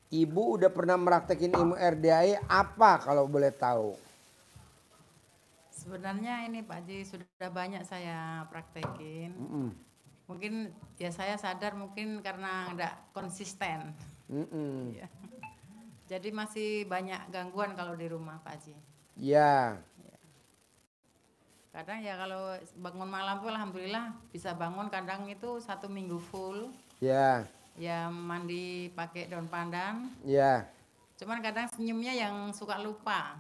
Ibu udah pernah meraktekin ilmu RDAE apa kalau boleh tahu? Sebenarnya ini Pak Haji sudah banyak saya praktekin. Mm-mm. Mungkin ya saya sadar mungkin karena nggak konsisten. Mm-mm. Iya. Jadi masih banyak gangguan kalau di rumah Pak Haji. Ya, Kadang ya kalau bangun malam tuh alhamdulillah bisa bangun, kadang itu 1 minggu full. ya, Ya mandi pakai daun pandan. ya. Cuman kadang senyumnya yang suka lupa.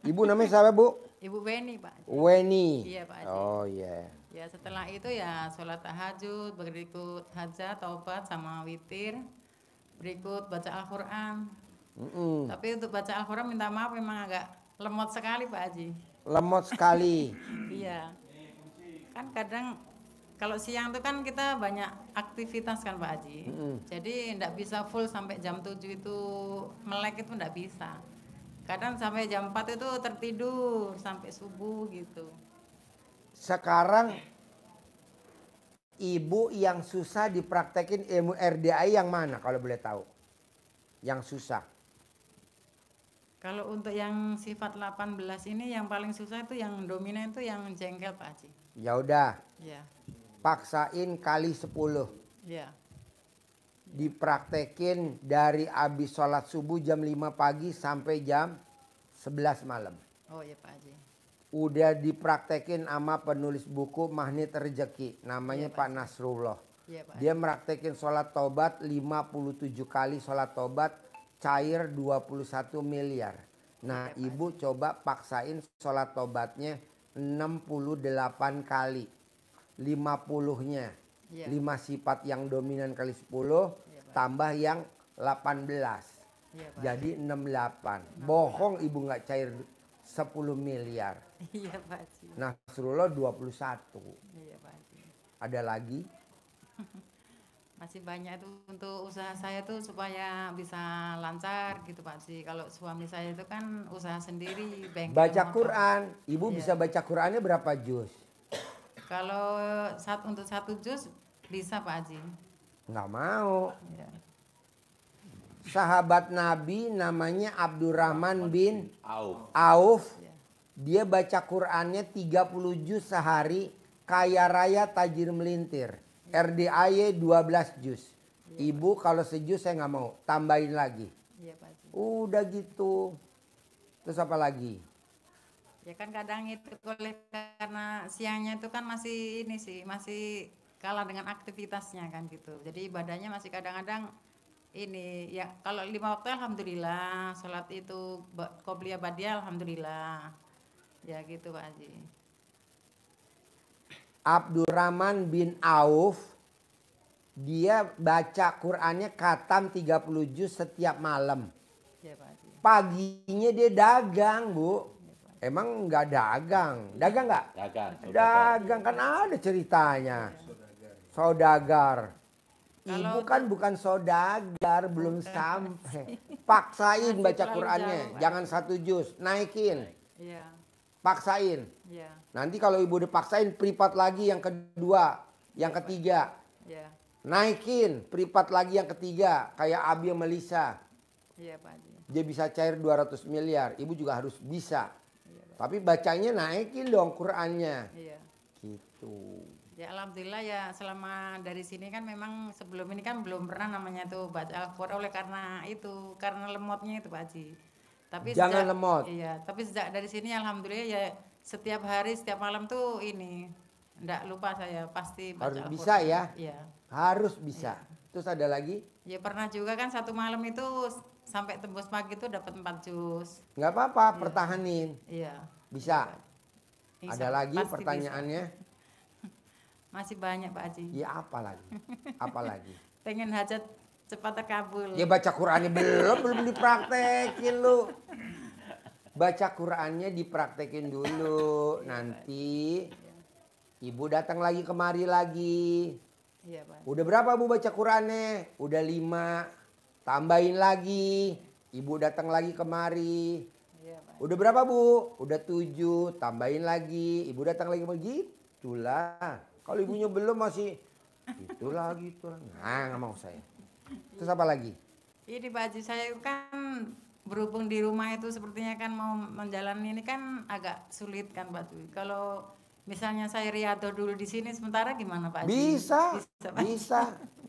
Ibu namanya siapa, Bu? Ibu Beni Pak Haji. Weni. Iya Pak Haji. Oh iya. Ya setelah itu ya sholat tahajud, berikut hajat, taubat sama witir, berikut baca Al-Quran. Mm-mm. Tapi untuk baca Al-Quran minta maaf memang agak lemot sekali Pak Haji. Lemot sekali. Iya, kan kadang kalau siang itu kan kita banyak aktivitas kan Pak Haji. Mm-mm. Jadi enggak bisa full sampai jam 7 itu melek itu enggak bisa. Kadang sampai jam 4 itu tertidur sampai subuh gitu. Sekarang ibu yang susah dipraktekin ilmu RDAE yang mana kalau boleh tahu? Yang susah. Kalau untuk yang sifat 18 ini yang paling susah itu yang dominan itu yang jengkel Pak Haji. Ya udah, Ya, paksain kali 10. ya, Dipraktekin dari abis sholat subuh jam 5 pagi sampai jam 11 malam. oh ya Pak Haji. Udah dipraktekin sama penulis buku Magnet Rezeki. Namanya Iya, Pak Pak. Nasrullah. Iya Pak Dia Haji. meraktekin sholat tobat 57 kali sholat tobat, cair 21 miliar. Nah, Iya, Pak ibu coba paksain sholat tobatnya 68 kali. 50-nya. Iya. 5 sifat yang dominan kali 10, Iya, Pak. tambah yang 18. Iya Pak. Jadi 68. Bohong ibu nggak cair 10 miliar. Iya Pak Haji. Nasrullah 21. Iya Pak Haji. Ada lagi? Masih banyak itu untuk usaha saya tuh supaya bisa lancar gitu Pak Haji. Kalau suami saya itu kan usaha sendiri, bengkel Baca motor. Quran. Ibu Iya. bisa baca Qurannya berapa juz? Kalau untuk 1 juz bisa Pak Haji. Nggak mau. Iya. Sahabat Nabi namanya Abdurrahman bin Auf. Auf. Iya. Dia baca Qurannya 30 juz sehari. Kaya raya tajir melintir. RDAY 12 juz. Ibu kalau sejuz saya nggak mau. Tambahin lagi. Iya Pak Haji. Udah gitu. Terus apa lagi? Ya kan kadang itu karena siangnya itu kan masih ini sih, masih kalah dengan aktivitasnya kan gitu. Jadi ibadahnya masih kadang-kadang ini ya kalau 5 waktu alhamdulillah, sholat itu qobliyah ba'diyah alhamdulillah. Ya gitu Pak Haji. Abdurrahman bin Auf. Dia baca Qurannya khatam 30 juz setiap malam. Ya Pak Haji. Paginya dia dagang, Bu. Emang nggak dagang? Dagang nggak? Dagang. Dagang kan ada ceritanya. Saudagar. Ibu Kalau kan bukan saudagar, belum sampai. Paksain Masih baca terlalu Qurannya. jauh, Pak. Jangan 1 juz, naikin. Iya, Paksain. iya, Nanti kalau ibu udah paksain, pripat lagi yang kedua, yang ketiga. iya, Naikin, pripat lagi yang ketiga. Kayak Abi sama Lisa. iya Pak Haji. Dia bisa cair 200 miliar. Ibu juga harus bisa. Iya, Pak. Tapi bacanya naikin dong Qurannya. Iya. Gitu. Ya alhamdulillah ya selama dari sini kan memang sebelum ini kan belum pernah namanya tuh baca Al-Quran oleh karena itu karena lemotnya itu Pak Haji. Tapi Jangan sejak, lemot. Iya, tapi sejak dari sini alhamdulillah ya setiap hari setiap malam tuh ini enggak lupa saya pasti baca Harus Al-Quran. bisa ya. Iya. Harus bisa. Terus ada lagi? Ya pernah juga kan satu malam itu sampai tembus pagi tuh dapat 4 juz. Nggak apa-apa, pertahanin. Iya. Bisa. Insya Ada Allah, lagi pasti pertanyaannya? bisa. Masih banyak Pak Haji. Ya apa lagi? Apa lagi? Pengen hajat cepat terkabul. Ya baca Qurannya belum dipraktekin lu. Baca Qurannya dipraktekin dulu. Nanti ibu datang lagi kemari lagi. Iya Pak. Udah berapa Bu baca Qurannya? Udah 5. Tambahin lagi. Ibu datang lagi kemari. Iya Pak. Udah berapa Bu? Udah 7. Tambahin lagi. Ibu datang lagi kemari. Gitulah. Kalau ibunya belum masih. Itulah. Nah nggak mau saya. Terus apa lagi? Ini Pak Haji, saya kan berhubung di rumah itu sepertinya kan mau menjalani ini kan agak sulit kan Pak Haji. Kalau misalnya saya riado dulu di sini sementara gimana Pak Haji? Bisa, Pak Haji?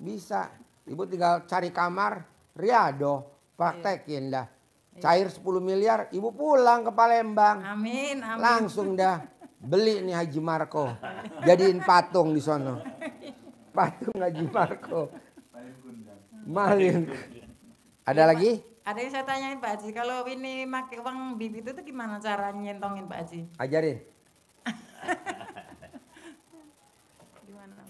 bisa. Ibu tinggal cari kamar, riado, praktekin dah. Cair 10 miliar, ibu pulang ke Palembang. Amin, amin. Langsung dah beli nih Haji Marco. Jadiin patung di sono. Patung Haji Marco. Malin. Ada lagi? Ada yang saya tanyain Pak Haji, kalau ini pakai uang bibit itu gimana cara nyentongin Pak Haji? Ajarin. Gimana?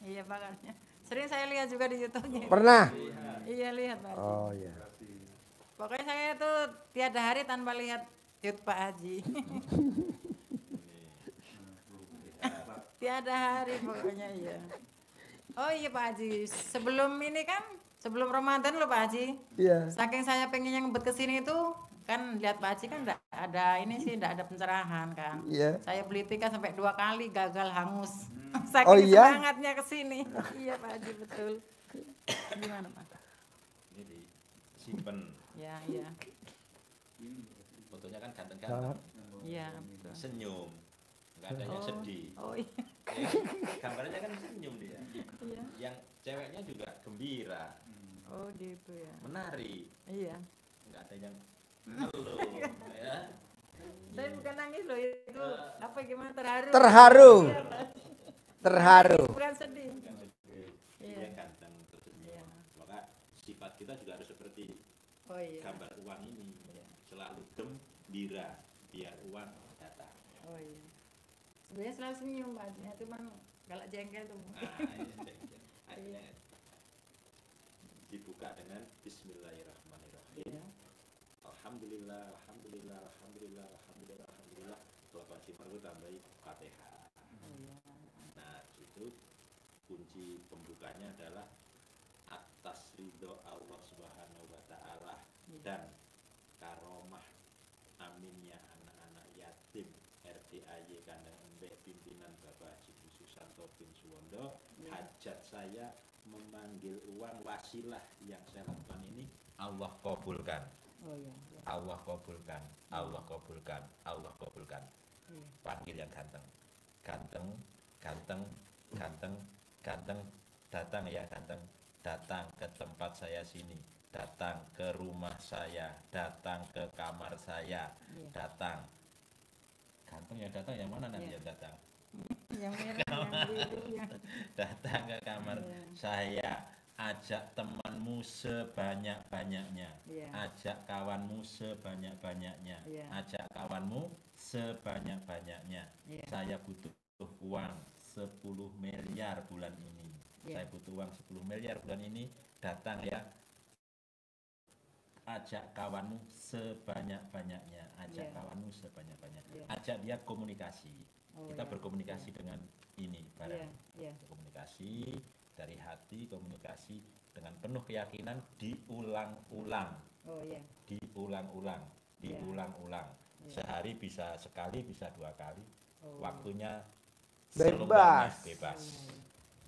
Iya pakarnya. Sering saya lihat juga di YouTube-nya. Pernah? Iya lihat Pak Haji. Oh iya. Pokoknya saya tuh tiada hari tanpa lihat YouTube Pak Haji. Tiada hari pokoknya iya. Oh iya Pak Haji, sebelum ini kan, sebelum Ramadan loh Pak Haji. Iya. Saking saya pengen yang ngebet kesini itu, kan lihat Pak Haji kan enggak ada ini sih, enggak ada pencerahan kan. Iya. Saya beli tiket sampai 2 kali gagal hangus. Saking Oh iya? semangatnya kesini. Iya Pak Haji betul. Gimana Pak? Ini disimpan. Ya iya. Fotonya kan ganteng-ganteng. Iya betul. Senyum. Enggak ada yang sedih. Oh iya. Gambarnya kan senyum dia. Iya. Yang ceweknya juga gembira, Oh gitu ya. menari. Iya. Enggak ada yang ngeluh, ya. Saya bukan nangis loh itu apa gimana terharu. Terharu. Terharu. Bukan sedih. Iya. Yang ganteng tersenyum. Iya. Maka sifat kita juga harus seperti Oh iya. gambar uang ini. Selalu gembira biar uang datang. Oh iya. Sebenarnya selalu senyum Pak Haji, cuman kalau jengkel tuh. Akhirnya dibuka dengan Bismillahirrahmanirrahim. Iya. Alhamdulillah, alhamdulillah, alhamdulillah, alhamdulillah, alhamdulillah. Kalau Pak Haji Margo tambahi Fatihah. Nah, itu kunci pembukanya adalah atas ridho Allah Subhanahu wa taala dan karomah aminnya anak-anak yatim RDAY Kandang Embek pimpinan Bapak Haji Susanto bin Suwondo. Hajat saya memanggil uang wasilah yang saya lakukan ini Allah kabulkan. Oh iya. Allah kabulkan, Allah kabulkan, Allah kabulkan. Iya. Panggil yang ganteng, ganteng, ganteng, ganteng, ganteng, datang ya ganteng, datang ke tempat saya sini, datang ke rumah saya, datang ke kamar saya, datang. Ganteng ya datang, yang mana nanti yang datang? Yang merah, yang biru, yang Datang ke kamar saya, ajak temanmu sebanyak-banyaknya, Iya. ajak kawanmu sebanyak-banyaknya, Iya. ajak kawanmu sebanyak-banyaknya. Iya. Saya butuh uang 10 miliar bulan ini. Iya. Saya butuh uang 10 miliar bulan ini, datang ya. Ajak kawanmu sebanyak-banyaknya, ajak Iya. kawanmu sebanyak-banyaknya. Iya. Ajak dia komunikasi. Oh, Kita iya. berkomunikasi dengan ini barang. Iya. Komunikasi dari hati, komunikasi dengan penuh keyakinan, diulang-ulang, Oh iya. diulang-ulang, diulang-ulang. Sehari bisa sekali, bisa 2 kali. Waktunya Bebas. selumbangnya bebas.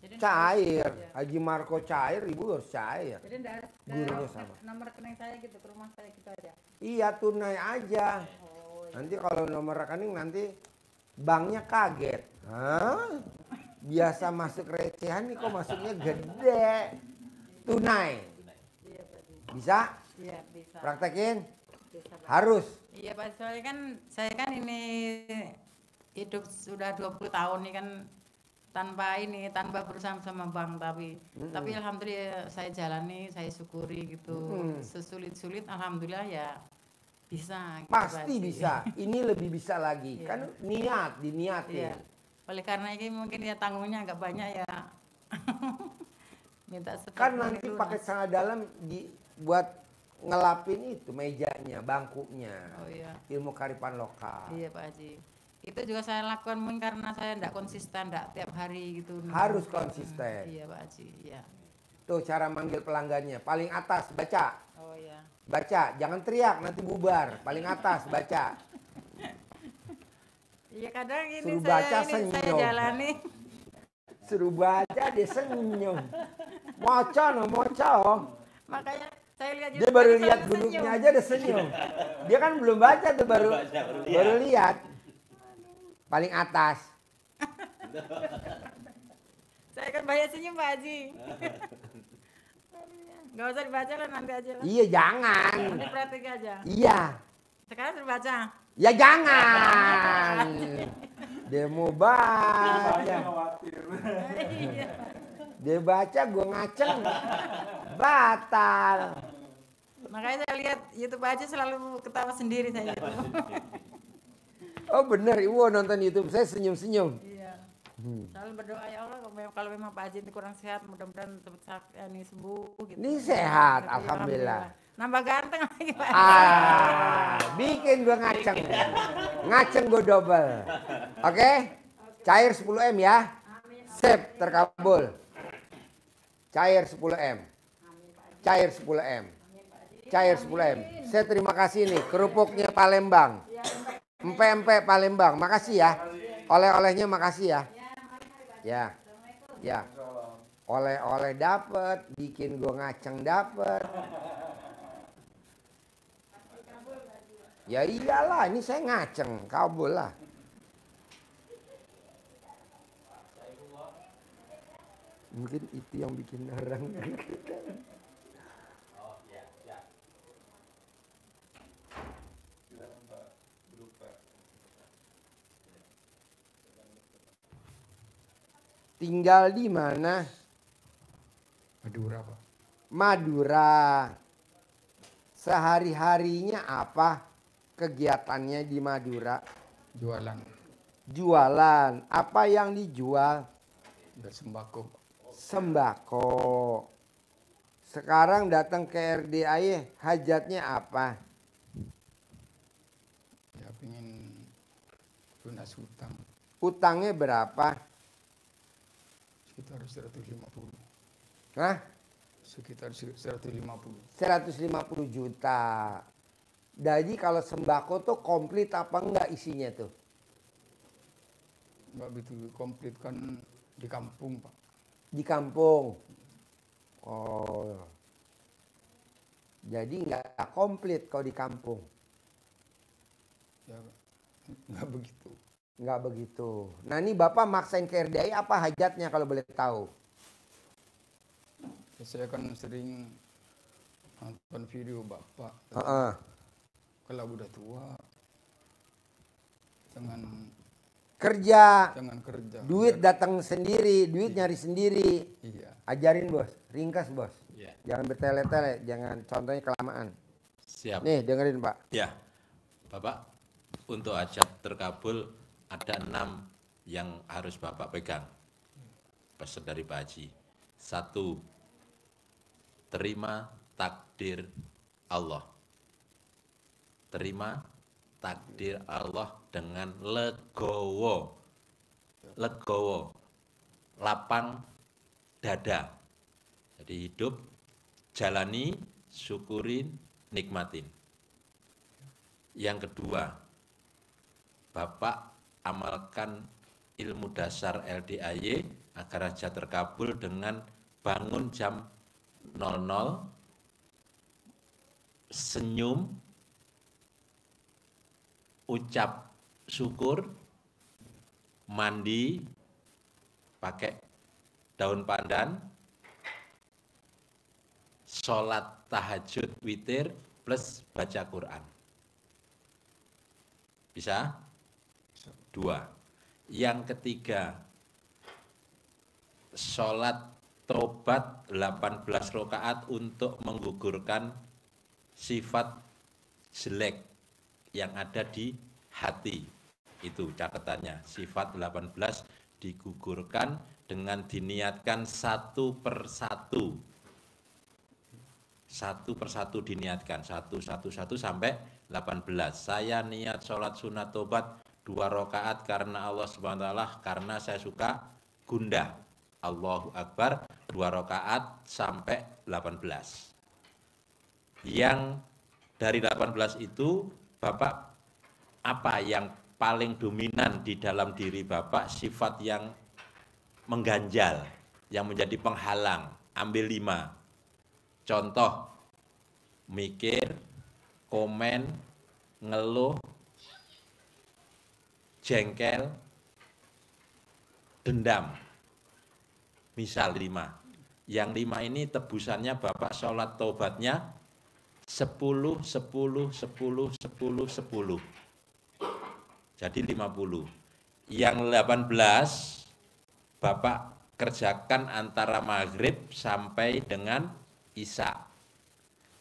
Jadi Cair. Iya. Haji Marco cair, ibu harus cair. Jadi enggak harus Gurunya ke sama. nomor rekening saya gitu, ke rumah saya gitu aja. Iya, tunai aja. Oh iya. Nanti kalau nomor rekening nanti banknya kaget. Hah? Biasa masuk recehan nih kok masuknya gede. Tunai. Iya Pak Haji. Bisa? Iya bisa. Praktekin? Bisa, Pak. Harus. Iya Pak, soalnya kan saya kan ini hidup sudah 20 tahun nih kan tanpa berusaha sama bank tapi alhamdulillah saya jalani, saya syukuri gitu. Sesulit-sulit alhamdulillah ya bisa gitu, Pak Pasti Haji. bisa. Ini lebih bisa lagi. Iya. Kan niat, diniatin. Iya. Oleh karena ini mungkin ya tanggungnya agak banyak ya. Minta Kan seperti nanti lunas. pakai celana dalam buat ngelapin itu mejanya, bangkunya. Oh iya. Ilmu karipan lokal. Iya Pak Haji. Itu juga saya lakukan mungkin karena saya tidak konsisten, tidak tiap hari gitu. Harus konsisten. Iya Pak Haji, iya. Tuh cara manggil pelanggannya. Paling atas baca. Oh iya. Baca, jangan teriak nanti bubar. Paling atas baca. Iya kadang ini Suruh saya baca, saya senyum. jalani. Suruh baca dia senyum. Moco no moco. Makanya saya lihat Dia YouTube baru aja lihat selalu gunungnya senyum. aja udah senyum. Dia kan belum baca tuh baru lihat. Paling atas. Saya kan banyak senyum Pak Haji. Gak usah dibaca lah nanti aja lah. Iya jangan. Nanti praktik aja. Iya. Sekarang sudah baca. Ya jangan. Dia mau baca. Iya. Dia baca gue ngaceng. Batal. Makanya saya lihat YouTube aja selalu ketawa sendiri saya. Oh bener, Iwo nonton YouTube saya senyum-senyum. Iya. Selalu berdoa ya Allah kalau memang Pak Haji ini kurang sehat mudah-mudahan cepat sembuh gitu. Ini sehat, Tapi alhamdulillah. Nambah ganteng lagi Pak. Bikin gue ngaceng. Ngaceng gue double. Oke? Cair 10M ya. Sip, terkabul. Cair 10M. Cair 10M. Cair 10M. Saya terima kasih nih kerupuknya Palembang. Empe-empe Palembang. Makasih ya. Oleh-olehnya makasih ya. Ya. Ya. Oleh-oleh dapet, bikin gue ngaceng dapet. Ya iyalah, ini saya ngaceng, kabul lah. Mungkin itu yang bikin orang. Tinggal di mana? Madura, Pak. Madura. Sehari-harinya apa kegiatannya di Madura? Jualan Jualan. Apa yang dijual? dan sembako. Sembako. Sekarang datang ke RDAY, hajatnya apa? Ya pengen lunas hutang Utangnya berapa? sekitar 150. Hah? Sekitar 150. 150 juta. Jadi kalau sembako tuh komplit apa enggak isinya tuh? Enggak begitu komplit kan di kampung, Pak. Di kampung. Oh. Jadi enggak komplit kalau di kampung. Ya enggak begitu. Enggak begitu. Nah ini Bapak maksain ke RDAY apa hajatnya kalau boleh tahu? Ya, saya kan sering nonton video Bapak. Kalau udah tua jangan Kerja. kerja. Duit datang sendiri, duit nyari sendiri. Iya. Ajarin bos, ringkas bos. Ya. Jangan bertele-tele, jangan contohnya kelamaan. Siap. Nih dengerin Pak. Ya, Bapak, untuk hajat terkabul ada 6 yang harus Bapak pegang. Pesan dari Pak Haji. 1, terima takdir Allah. Terima takdir Allah dengan legowo. Legowo. Lapang dada. Jadi hidup, jalani, syukurin, nikmatin. Yang kedua, Bapak amalkan ilmu dasar LDAY agar hajat terkabul dengan bangun jam 00, senyum, ucap syukur, mandi, pakai daun pandan, sholat tahajud witir plus baca Quran. Bisa? 2. Yang ketiga, sholat tobat 18 rakaat untuk menggugurkan sifat jelek yang ada di hati. Itu catatannya, sifat 18 digugurkan dengan diniatkan satu persatu. Satu persatu diniatkan, satu sampai 18. Saya niat sholat sunat tobat 2 rakaat karena Allah SWT, karena saya suka gundah. Allahu Akbar 2 rakaat sampai 18. Yang dari 18 itu Bapak apa yang paling dominan di dalam diri Bapak, sifat yang mengganjal, yang menjadi penghalang, ambil 5. Contoh, mikir, komen, ngeluh, jengkel, dendam. Misal 5. Yang 5 ini tebusannya Bapak sholat taubatnya 10, 10, 10, 10, 10. Jadi 50. Yang 18 Bapak kerjakan antara maghrib sampai dengan isya.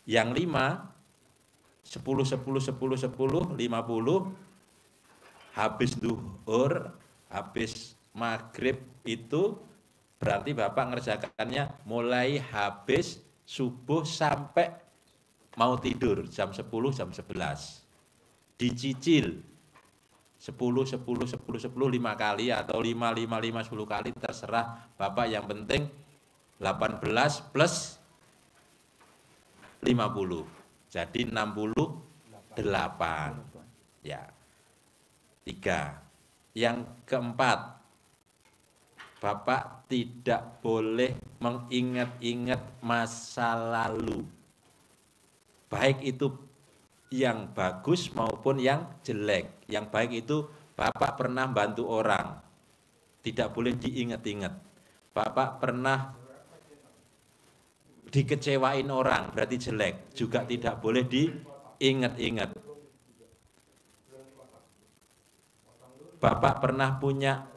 Yang 5, 10, 10, 10, 10, 50, habis duhur, habis maghrib itu berarti Bapak ngerjakannya mulai habis subuh sampai mau tidur jam 10, jam 11. Dicicil 10, 10, 10, 10, 5 kali atau 5, 5, 5, 10 kali terserah Bapak, yang penting 18 plus 50. Jadi 68. Ya. 3. Yang keempat, Bapak tidak boleh mengingat-ingat masa lalu. Baik itu yang bagus maupun yang jelek. Yang baik itu Bapak pernah bantu orang, tidak boleh diingat-ingat. Bapak pernah dikecewain orang, berarti jelek, juga tidak boleh diingat-ingat. Bapak pernah punya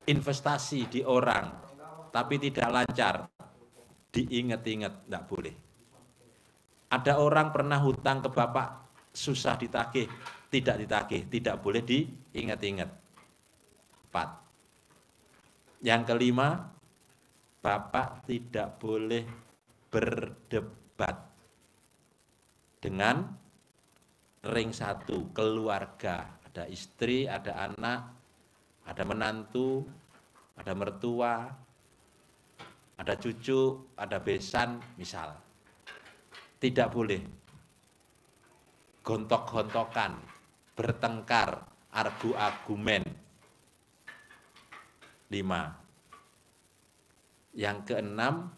investasi di orang, tapi tidak lancar, diingat-ingat, tidak boleh. Ada orang pernah hutang ke Bapak, susah ditagih, tidak ditagih, tidak boleh diingat-ingat. 4. Yang kelima, Bapak tidak boleh berdebat dengan ring 1, keluarga. Ada istri, ada anak, ada menantu, ada mertua, ada cucu, ada besan, misal. Tidak boleh gontok-gontokan, bertengkar, argu-argumen. 5. Yang keenam,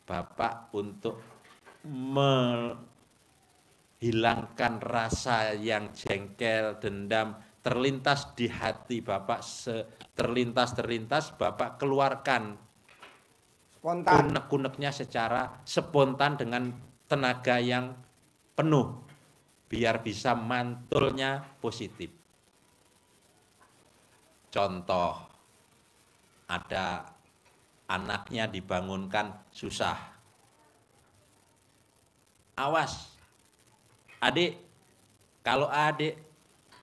Bapak untuk menghilangkan rasa yang jengkel, dendam, terlintas di hati Bapak, terlintas, Bapak keluarkan Spontan. unek-uneknya secara spontan dengan tenaga yang penuh, biar bisa mantulnya positif. Contoh, ada anaknya dibangunkan susah. Awas, adik, kalau adik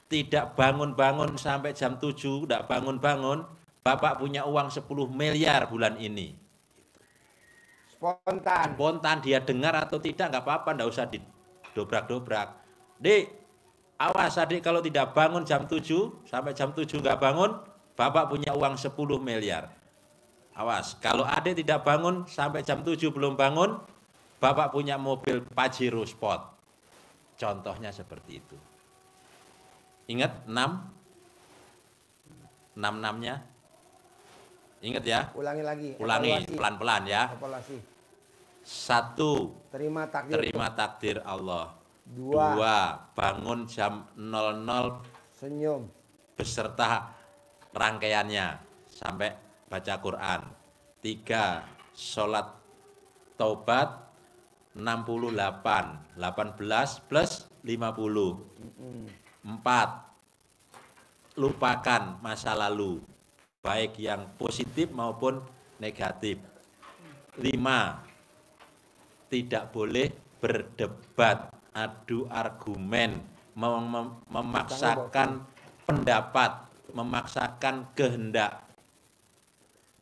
tidak bangun-bangun sampai jam 7, tidak bangun-bangun, Bapak punya uang 10 miliar bulan ini. Spontan. Spontan, dia dengar atau tidak, nggak apa-apa, nggak usah didobrak-dobrak. Dek, awas adik, kalau tidak bangun jam 7, sampai jam 7 nggak bangun, Bapak punya uang 10 miliar. Awas, kalau adik tidak bangun sampai jam 7 belum bangun, Bapak punya mobil Pajero Sport. Contohnya seperti itu. Ingat 6? 6-6-nya? Ingat ya? Ulangi lagi. Ulangi pelan-pelan ya. Evaluasi. 1. Terima takdir. Terima takdir Allah. 2. 2. Bangun jam 00 Senyum. beserta rangkaiannya sampai baca Quran. 3. Sholat taubat 68. 18 plus 50. 4. Lupakan masa lalu, baik yang positif maupun negatif. 5. Tidak boleh berdebat, adu argumen, memaksakan pendapat, memaksakan kehendak.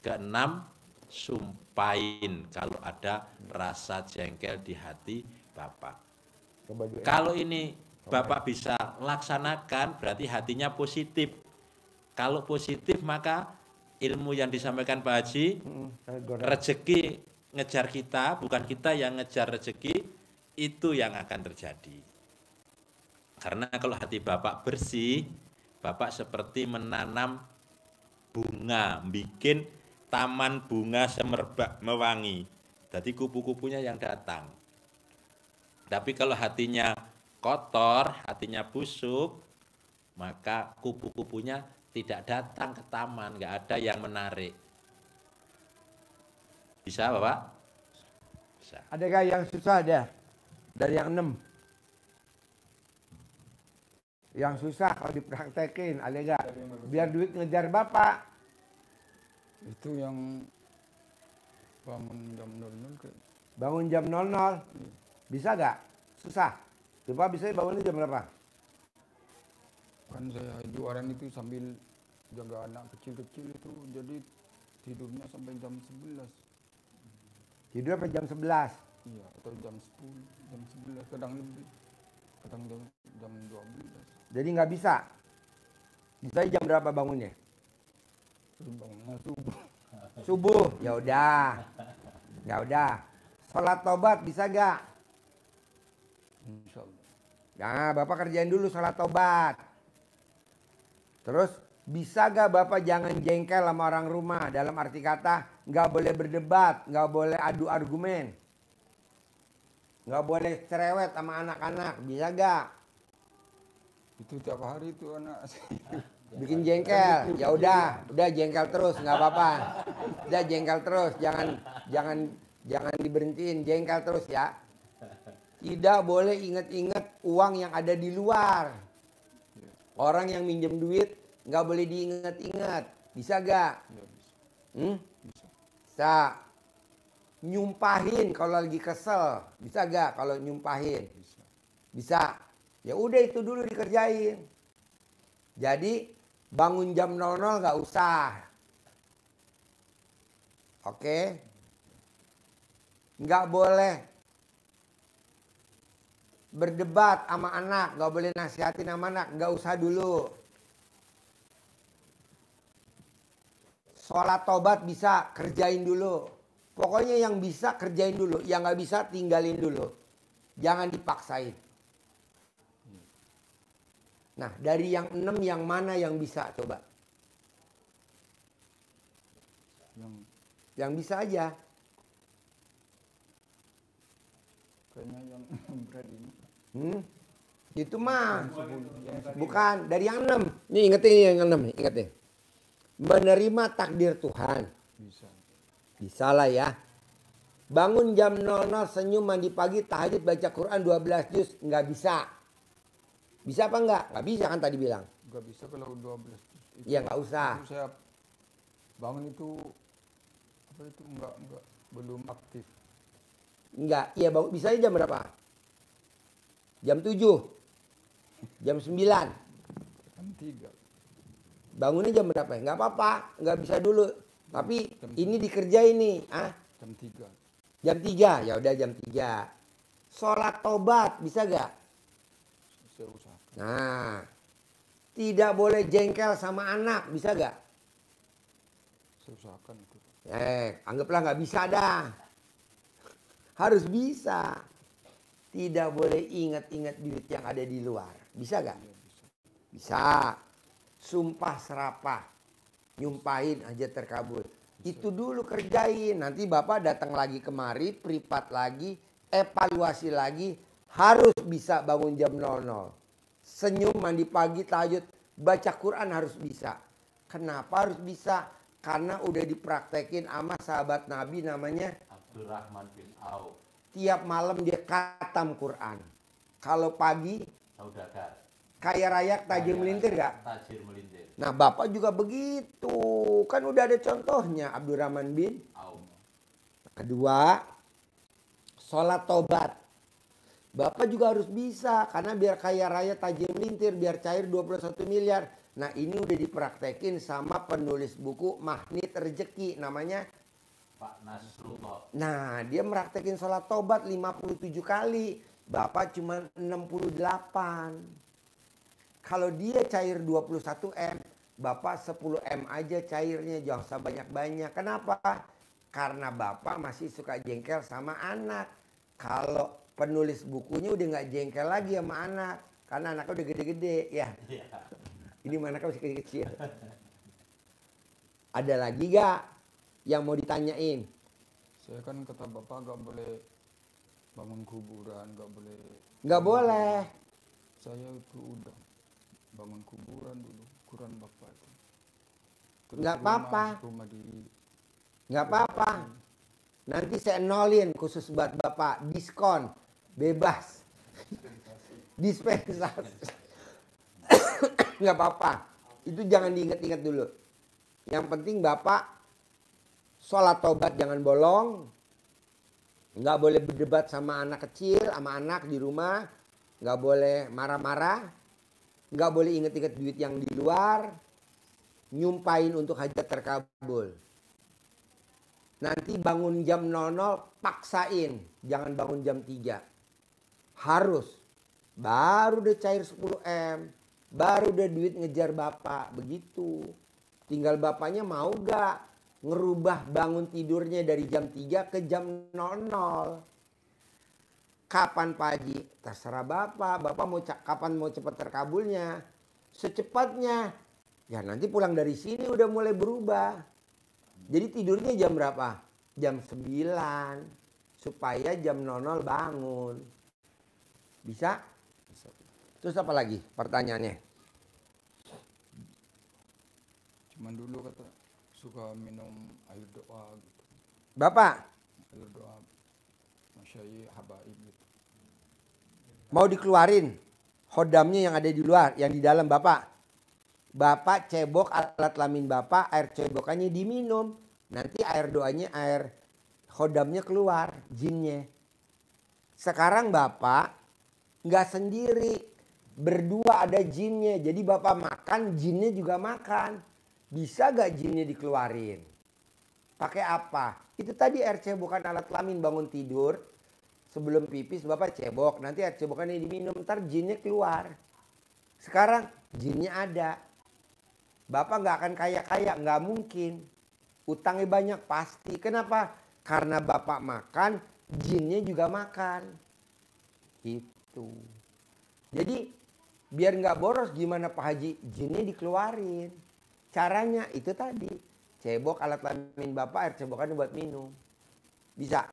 Keenam, sumpahin kalau ada rasa jengkel di hati Bapak. Kalau ini Bapak bisa laksanakan, berarti hatinya positif. Kalau positif, maka ilmu yang disampaikan Pak Haji, rezeki ngejar kita, bukan kita yang ngejar rezeki, itu yang akan terjadi. Karena kalau hati Bapak bersih, Bapak seperti menanam bunga, bikin taman bunga semerbak mewangi. Jadi kupu-kupunya yang datang. Tapi kalau hatinya kotor, hatinya busuk, maka kupu-kupunya tidak datang ke taman, nggak ada yang menarik. Bisa Bapak? Bisa. Adakah yang susah ada? Dari yang 6. Yang susah kalau dipraktekin, ada gak? Biar duit ngejar bapak. Itu yang bangun jam 00 kayak. Bangun jam 00. Bisa gak? Susah. Coba bisa bangunnya jam berapa? Kan saya jualan itu sambil jaga anak kecil-kecil itu, jadi tidurnya sampai jam 11. Tidur sampai jam 11. Iya, atau jam 10, jam 11, kadang lebih. Kadang jam 12. Jadi nggak bisa. Bisa jam berapa bangunnya? Bangunnya subuh. Subuh. Ya udah. Ya udah. Sholat tobat bisa gak? Insya Allah. Nah, bapak kerjain dulu sholat tobat. Terus bisa gak bapak jangan jengkel sama orang rumah? Dalam arti kata nggak boleh berdebat, nggak boleh adu argumen, nggak boleh cerewet sama anak-anak. Bisa gak? Itu tiap hari itu anak Bikin jengkel. Ya udah jengkel terus nggak apa-apa. Udah jengkel terus, jangan diberhentiin, jengkel terus ya. Tidak boleh inget-inget uang yang ada di luar. Orang yang minjem duit nggak boleh diinget-inget. Bisa gak? Bisa. Nyumpahin kalau lagi kesel. Bisa gak kalau nyumpahin? Bisa. Ya udah itu dulu dikerjain. Jadi bangun jam 00 nggak usah. Oke? Nggak boleh berdebat sama anak, nggak boleh nasihatin sama anak, nggak usah dulu. Sholat tobat bisa, kerjain dulu. Pokoknya yang bisa kerjain dulu, yang nggak bisa tinggalin dulu. Jangan dipaksain. Nah, dari yang 6 yang mana yang bisa coba? Yang bisa aja. kayaknya yang berat ini. Itu mah. Bukan, dari yang 6. Nih ingetin yang 6 nih, ingetin. Menerima takdir Tuhan. Bisa. Bisa lah ya. Bangun jam 00, senyum, mandi pagi, tahajud, baca Quran 12 juz. Nggak bisa. Bisa apa enggak? Nggak bisa kan tadi bilang. Nggak bisa kalau 12. Iya nggak usah. Itu saya bangun itu apa itu enggak belum aktif. Enggak. Iya bisa jam berapa? Jam 7. Jam 9. Jam 3. Bangunnya jam berapa? Nggak apa-apa. Nggak bisa dulu. Tapi ini dikerjain nih. Jam 3. Jam 3. Ya udah jam 3. Sholat tobat bisa gak? Saya usahakan. Nah, tidak boleh jengkel sama anak, bisa gak? Saya usahakan itu. Anggaplah nggak bisa dah. Harus bisa. Tidak boleh ingat-ingat duit yang ada di luar. Bisa gak? Bisa. Sumpah serapah. Nyumpahin aja terkabul. Itu dulu kerjain. Nanti bapak datang lagi kemari, privat lagi, evaluasi lagi. Harus bisa bangun jam 00. Senyum, mandi pagi, tahajud, baca Quran harus bisa. Kenapa harus bisa? Karena udah dipraktekin sama sahabat Nabi namanya Abdurrahman bin Auf. Tiap malam dia khatam Quran. Kalau pagi Saudagar. kaya raya tajir melintir gak? Tajir melintir. Nah bapak juga begitu. Kan udah ada contohnya Abdurrahman bin Auf. Kedua, sholat tobat. Bapak juga harus bisa. Karena biar kaya raya tajir melintir, biar cair 21 miliar. Nah ini udah dipraktekin sama penulis buku Magnet Rezeki. Namanya Pak Nasrullah. Nah, dia meraktekin sholat tobat 57 kali. Bapak cuma 68. Kalau dia cair 21 M, Bapak 10 M aja cairnya. Jangan usah banyak-banyak. Kenapa? Karena Bapak masih suka jengkel sama anak. Kalau penulis bukunya udah nggak jengkel lagi sama anak. Karena anaknya udah gede-gede ya. Ini anaknya masih kecil-kecil. Ada lagi gak yang mau ditanyain? Saya kan kata bapak nggak boleh bangun kuburan, nggak boleh. Nggak boleh. Saya itu udah bangun kuburan dulu, kuburan bapak itu. Terus Nggak apa-apa. Rumah diri. Nggak apa-apa. Nanti saya nolin khusus buat bapak, diskon, bebas, dispensasi. Nggak apa-apa. Itu jangan diingat-ingat dulu. Yang penting bapak sholat taubat jangan bolong. Nggak boleh berdebat sama anak kecil, sama anak di rumah. Nggak boleh marah-marah. Nggak boleh inget-inget duit yang di luar. Nyumpain untuk hajat terkabul. Nanti bangun jam 00 paksain. Jangan bangun jam 3. Harus. Baru udah cair 10M. Baru udah duit ngejar bapak. Begitu. Tinggal bapaknya mau gak ngerubah bangun tidurnya dari jam 3 ke jam 00. Kapan Pak Haji? Terserah bapak. Bapak mau kapan mau cepat terkabulnya? Secepatnya. Ya nanti pulang dari sini udah mulai berubah. Jadi tidurnya jam berapa? Jam 9. Supaya jam 00 bangun. Bisa? Bisa. Terus apa lagi pertanyaannya? Cuman dulu kata suka minum air doa gitu. Bapak? Air doa Masyayikh Habaib gitu. Mau dikeluarin hodamnya yang ada di luar, yang di dalam bapak. Bapak cebok alat kelamin bapak, air cebokannya diminum. Nanti air doanya, air hodamnya keluar, jinnya. Sekarang bapak nggak sendiri, berdua ada jinnya. Jadi bapak makan, jinnya juga makan. Bisa gak jinnya dikeluarin? Pakai apa? Itu tadi air cebokan alat kelamin bangun tidur. Sebelum pipis bapak cebok, nanti air cebokannya diminum, ntar jinnya keluar. Sekarang jinnya ada. Bapak nggak akan kaya-kaya, nggak mungkin. Utangnya banyak pasti. Kenapa? Karena bapak makan, jinnya juga makan. Itu. Jadi biar nggak boros gimana Pak Haji? Jinnya dikeluarin. Caranya itu tadi. Cebok alat kelamin bapak, air cebokannya buat minum. Bisa?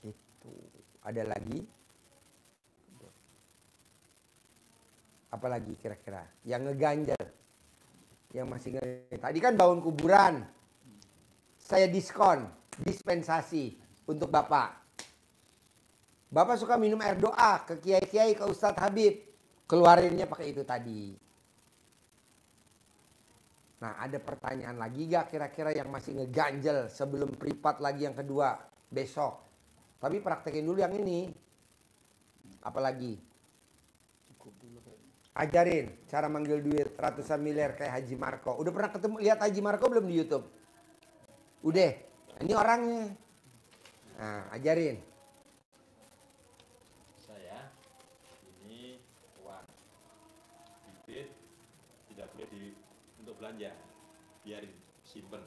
Itu. Ada lagi? Apalagi kira-kira? Yang ngeganjel. Yang masih tadi kan bangun kuburan, saya diskon, dispensasi untuk bapak. Bapak suka minum air doa ke kiai-kiai, ke Ustadz Habib, keluarinnya pakai itu tadi. Nah ada pertanyaan lagi gak kira-kira yang masih ngeganjel sebelum pripat lagi yang kedua besok? Tapi praktekin dulu yang ini. Apalagi? Ajarin cara manggil duit ratusan miliar kayak Haji Marco. Udah pernah ketemu, lihat Haji Marco belum di YouTube? Udah. Ini orangnya. Nah, ajarin. Saya ini uang duit tidak boleh untuk belanja, biarin simpen.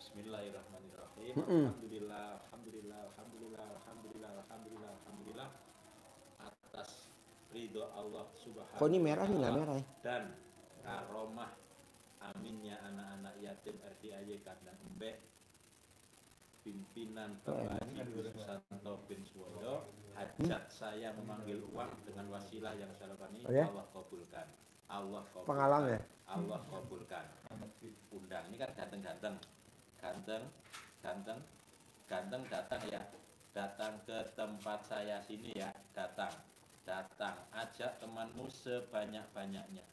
Bismillahirrahmanirrahim. Alhamdulillah, alhamdulillah, alhamdulillah, alhamdulillah, alhamdulillah, alhamdulillah. Atas ridho Allah subhanahu Kok ini merah nih, nggak merah ya? dan karomah aminnya anak-anak yatim RDAY Kandang Embek, pimpinan Bapak Haji Susanto bin Suwondo, hajat saya memanggil uang dengan wasilah yang saya lakukan ini. Allah kabulkan. Allah kabulkan. Penghalang ya? Allah kabulkan. Undang ini kan ganteng-ganteng, ganteng datang ya, datang ke tempat saya sini ya, datang, ajak temanmu sebanyak-banyaknya,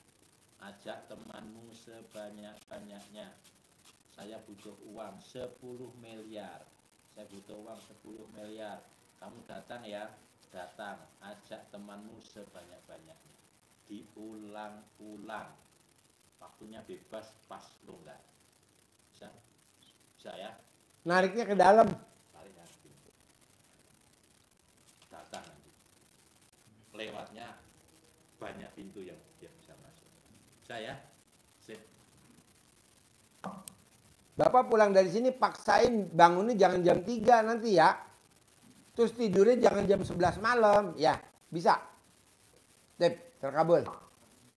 saya butuh uang 10 miliar, kamu datang ya, ajak temanmu sebanyak-banyaknya, diulang-ulang, waktunya bebas pas lo enggak, bisa ya, Nariknya ke dalam. datang nanti, lewatnya banyak pintu yang dia bisa masuk. Saya sip. Bapak pulang dari sini paksain bangunnya jangan jam 3 nanti ya. Terus tidurnya jangan jam 11 malam. Ya, bisa. Sip, terkabul.